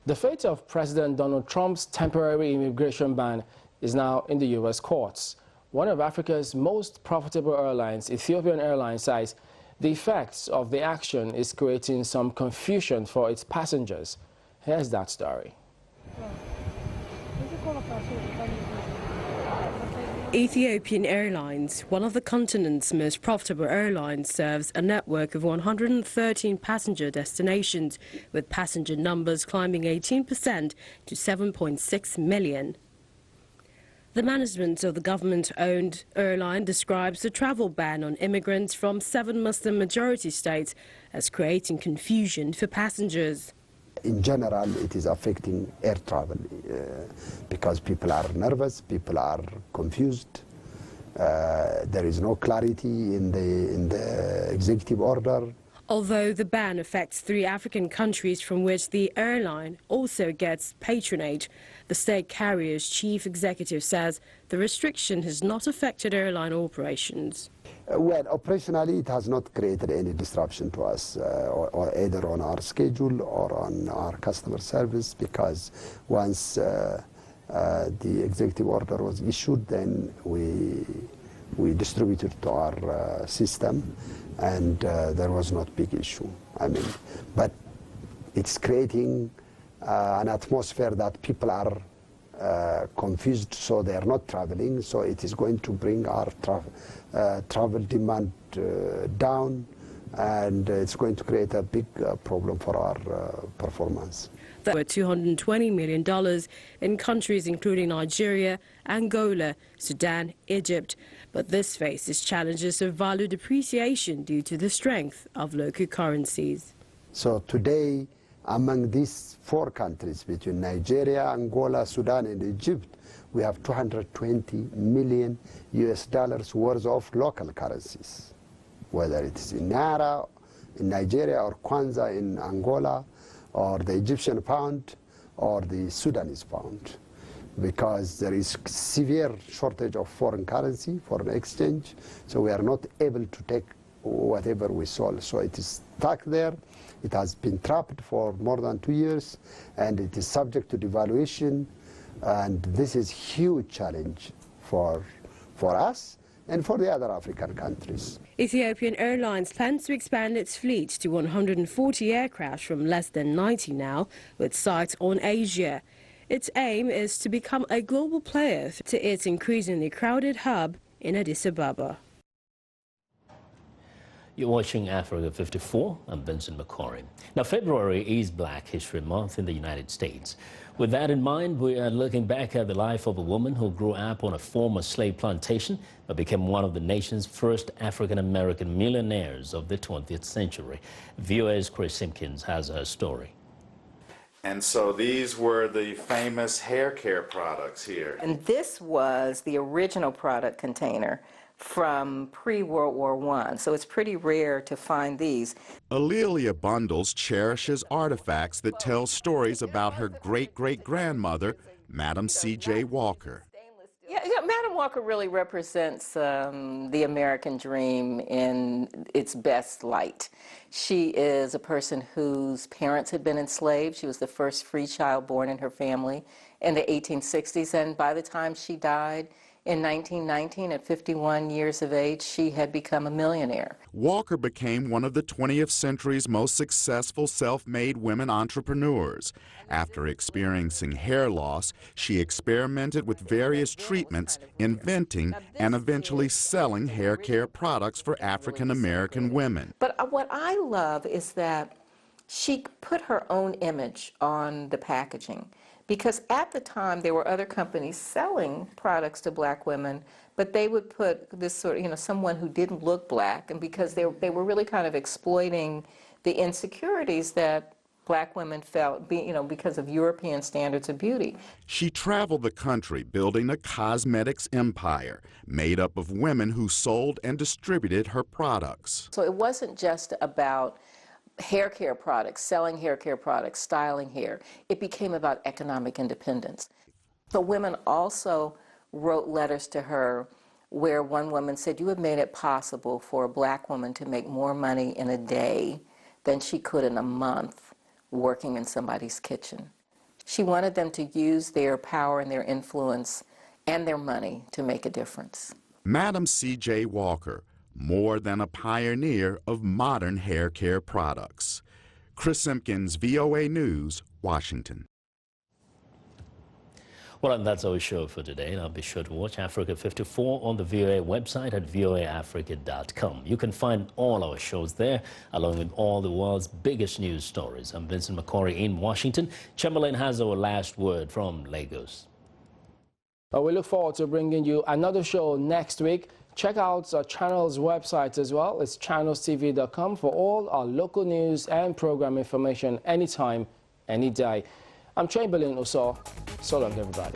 The fate of President Donald Trump's temporary immigration ban is now in the U.S. courts. One of Africa's most profitable airlines, Ethiopian Airlines, says the effects of the action is creating some confusion for its passengers. Here's that story. Ethiopian Airlines, one of the continent's most profitable airlines, serves a network of 113 passenger destinations, with passenger numbers climbing 18% to 7.6 million. The management of the government-owned airline describes the travel ban on immigrants from 7 Muslim-majority states as creating confusion for passengers. In general, it is affecting air travel because people are nervous, people are confused. There is no clarity in the executive order. Although the ban affects 3 African countries from which the airline also gets patronage, the state carrier's chief executive says the restriction has not affected airline operations. Well, operationally, it has not created any disruption to us, or either on our schedule or on our customer service, because once the executive order was issued, then we distributed to our system, and there was not big issue. I mean, but it's creating an atmosphere that people are confused, so they are not traveling. So it is going to bring our travel demand down, and it's going to create a big problem for our performance. There were $220 million in countries including Nigeria, Angola, Sudan, Egypt. But this faces challenges of value depreciation due to the strength of local currencies. So today, among these 4 countries, between Nigeria, Angola, Sudan, and Egypt, we have $220 million worth of local currencies, whether it is in Naira in Nigeria, or Kwanza in Angola, or the Egyptian pound, or the Sudanese pound, because there is severe shortage of foreign currency, foreign exchange, so we are not able to take whatever we sold. So it is stuck there. It has been trapped for more than 2 years, and it is subject to devaluation, and this is huge challenge for us and for the other African countries. Ethiopian Airlines plans to expand its fleet to 140 aircraft from less than 90 now, with sites on Asia. Its aim is to become a global player to its increasingly crowded hub in Addis Ababa. You're watching Africa 54. I'm Vincent McCory. Now, February is Black History Month in the United States. With that in mind, we are looking back at the life of a woman who grew up on a former slave plantation but became one of the nation's first African-American millionaires of the 20th century. VOA's Chris Simpkins has her story. And so these were the famous hair care products here. And this was the original product container from pre-World War I, so it's pretty rare to find these. Alelia Bundles cherishes artifacts that tell stories about her great-great-grandmother, Madam C.J. Walker. Yeah, Madam Walker really represents the American dream in its best light. She is a person whose parents had been enslaved. She was the first free child born in her family in the 1860s, and by the time she died, in 1919, at 51 years of age, she had become a millionaire. Walker became one of the 20th century's most successful self-made women entrepreneurs. After experiencing hair loss, she experimented with various treatments, inventing and eventually selling hair care products for African-American women. But what I love is that she put her own image on the packaging. Because at the time, there were other companies selling products to Black women, but they would put this sort of, someone who didn't look Black, and because they were really kind of exploiting the insecurities that Black women felt, because of European standards of beauty. She traveled the country building a cosmetics empire made up of women who sold and distributed her products. So it wasn't just about hair care products, selling hair care products, styling hair. It became about economic independence. So women also wrote letters to her where one woman said, "You have made it possible for a Black woman to make more money in a day than she could in a month working in somebody's kitchen." She wanted them to use their power and their influence and their money to make a difference. Madam C.J. Walker, more than a pioneer of modern hair care products. Chris Simpkins, VOA News, Washington. Well, and that's our show for today. Now be sure to watch Africa 54 on the VOA website at voaafrica.com. You can find all our shows there, along with all the world's biggest news stories. I'm Vincent McCorry in Washington. Chamberlain has our last word from Lagos. We look forward to bringing you another show next week. Check out our channel's website as well. It's channelstv.com for all our local news and program information anytime, any day. I'm Chamberlain Uso. So long, everybody.